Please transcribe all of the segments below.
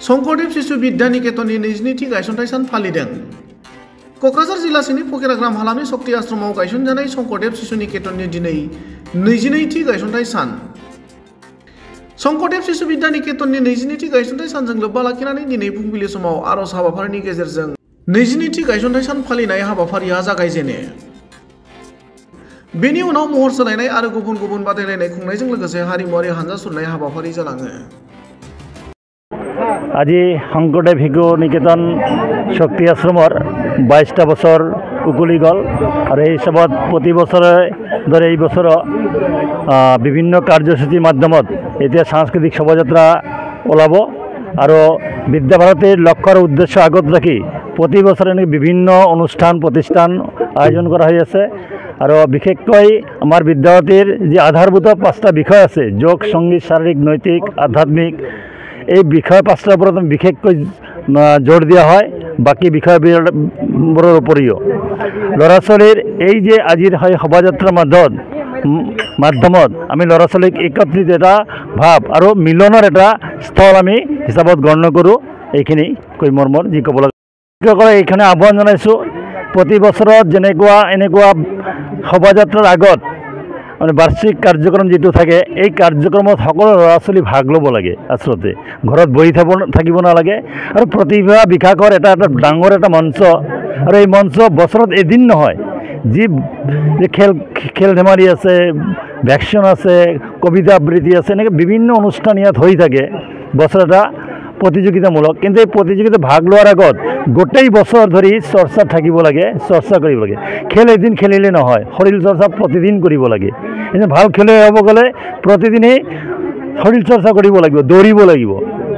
शंकरदेव शिशु विद्या निकेतननि 22थि गायसनथाय सान फालिदों। कक्राझार जिल्लासिनि फकिराग्राम हालामनि शक्ति आश्रमाव गायसनजानाय शंकरदेव शिशु निकेतननि दिनै 22थि गायसनथाय सान। शंकरदेव शिशु विद्या निकेतननि 22थि गायसनथाय सानजों लोब्बा लाखिनानै दिनै फुंबिलि समाव आरज हाबाफारिनि गेजेरजों 22थि गायसनथाय सान फालिनाय हाबाफारिया जागायजेनो। बेनि उनाव महर सोलायनाय आरो गुबुन गुबुन बादायलायनाय खुंनायजों लोगोसे हारिमुआरि हानजा सुरनाय हाबाफारि जालाङो। আজি শংকৰদেৱ শিশু নিকেতন শক্তি আশ্ৰমৰ 22টা বছৰ উকলি গ'ল আৰু এই হিচাপত প্ৰতি বছৰে দৰে এই বছৰো বিভিন্ন কাৰ্যসূচীৰ মাধ্যমত এতিয়া সাংস্কৃতিক শোভাযাত্ৰা ওলাব আৰু বিদ্যাভাৰতীৰ লক্ষ্যৰ উদ্দেশ্য আগত ৰাখি প্ৰতি বছৰে বিভিন্ন অনুষ্ঠান প্ৰতিষ্ঠান আয়োজন কৰা হৈ আছে আৰু বিশেষকৈ আমাৰ বিদ্যাভাৰতীৰ যি আধাৰভূত 5টা বিষয় আছে যোগ সংগীত শাৰীৰিক নৈতিক আধ্যাত্মিক এই বিষয় 5টাৰ ওপৰত বিশেষকৈ জোৰ দিয়া হয়। বাকি বিষয়বোৰৰ উপৰিও ল'ৰা ছোৱালীৰ এই যে আজিৰ শোভাযাত্ৰাৰ মাধ্যমত আমি ল'ৰা ছোৱালীক একত্ৰিত এটা ভাৱ আৰু মিলনৰ এটা স্থল আমি হিচাপত গণ্য কৰোঁ। এইখিনি কৈ মোৰ যি ক'ব লাগে এইখানে আহ্বান জনাইছোঁ। প্ৰতি বছৰত যেনেকুৱা এনেকুৱা শোভাযাত্ৰাৰ আগত মানে বাৰ্ষিক কাৰ্যক্ৰম যেটো থাকে এই কাৰ্যক্ৰমত সকলো ল'ৰা ছোৱালী ভাগ ল'ব লাগে। আচলতে ঘৰত বহি থাকিব নালাগে আৰু প্ৰতিভা বিকাশৰ এটা ডাঙৰ এটা মঞ্চ আৰু এই মঞ্চ বছৰত এদিন নহয় যি খেল ধেমালি আছে ভেকশ্যন আছে কবিতা আবৃত্তি আছে এনেকৈ বিভিন্ন অনুষ্ঠান ইয়াত হৈ থাকে বছৰ এটা প্ৰতিযোগিতামূলক। কিন্তু এই প্ৰতিযোগিতা ভাগ লোৱাৰ আগত গোটেই বছৰ ধৰি চৰ্চা থাকিব লাগে চৰ্চা কৰিব লাগে। খেল এদিন খেলিলে নহয় শৰীৰ চৰ্চা প্ৰতিদিন কৰিব লাগে। ভাল খেলুৱৈ হ'ব গ'লে প্ৰতিদিনেই শৰীৰ চৰ্চা কৰিব লাগিব দৌৰিব লাগিব।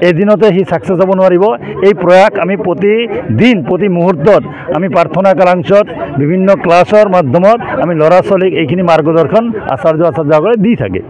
এদিনতে সি ছাকচেছ হ'ব নোৱাৰিব। এই প্ৰয়াস আমি প্ৰতিদিন প্ৰতি মুহূৰ্তত আমি প্ৰাৰ্থনা কালাংশত বিভিন্ন ক্লাছৰ মাধ্যমত আমি ল'ৰা ছোৱালীক এইখিনি মাৰ্গদৰ্শন আচাৰ্যসকলে দি থাকে।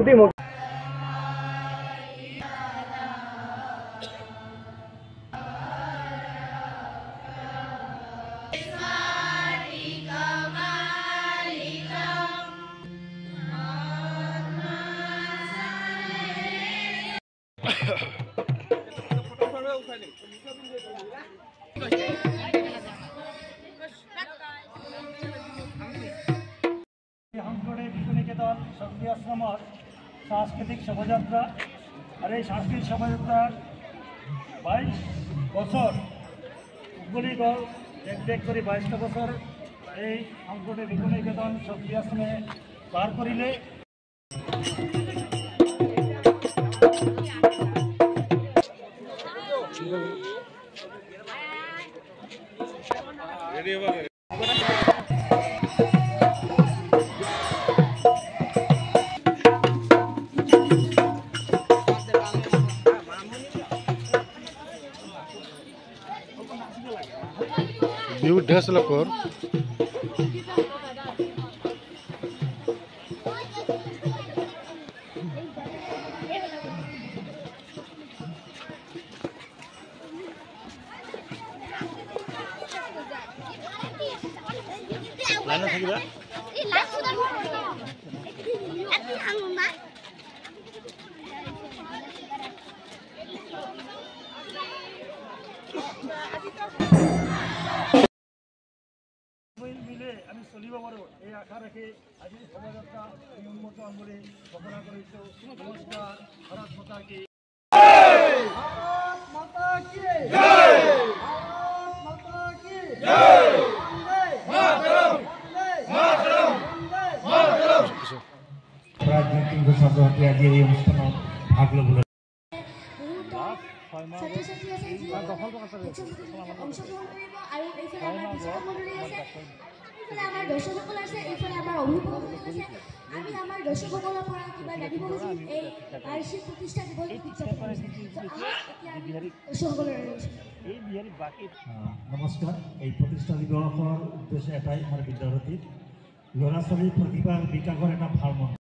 শংকৰদেৱ শিশু নিকেতন শক্তি আশ্ৰমৰ সাংস্কৃতিক শোভাযাত্ৰা আৰু এই সাংস্কৃতিক শোভাযাত্ৰাৰ 22 বছৰ উকলি গ'ল। দেখ কৰি 22টা বছৰ এই শংকৰদেৱ শিশু নিকেতন শক্তি আশ্ৰমে পাৰ কৰিলে। You dress lakor লাইন থাকিবা এই লাইন সুদা আপনি হামুন না মিলে আমি চলিব পাৰোঁ এই আশা ৰাখি আজিৰ শোভাযাত্ৰা উন্মত কৰি ঘোষণা কৰিছোঁ। নমস্কাৰ। ভাৰত মাতা কি প্ৰায় 2-3 ছাত্ৰছাত্ৰী আজি এই অনুষ্ঠানত ভাগ ল'বলৈ ছাত্ৰ-ছাত্ৰী আছে যি অংশগ্ৰহণ কৰিব আৰু এইফালে আমাৰ বিশিষ্ট মণ্ডলী আছে এইফালে আমাৰ দৰ্শকসকল আছে এইফালে আমাৰ অভিভাৱকসকল আছে। আমি আমাৰ দৰ্শকসকলৰ পৰা কিবা জানিব খুজিম এই বাৰ্ষিক প্ৰতিষ্ঠা দিৱস উদযাপন কৰিছে। নমস্কাৰ। এই প্ৰতিষ্ঠা দিৱসৰ উদ্দেশ্য এটাই আমাৰ বিদ্যাভাৰতীৰ ল'ৰা ছোৱালীৰ প্ৰতিভা বিকাশৰ এটা ভাল মঞ্চ।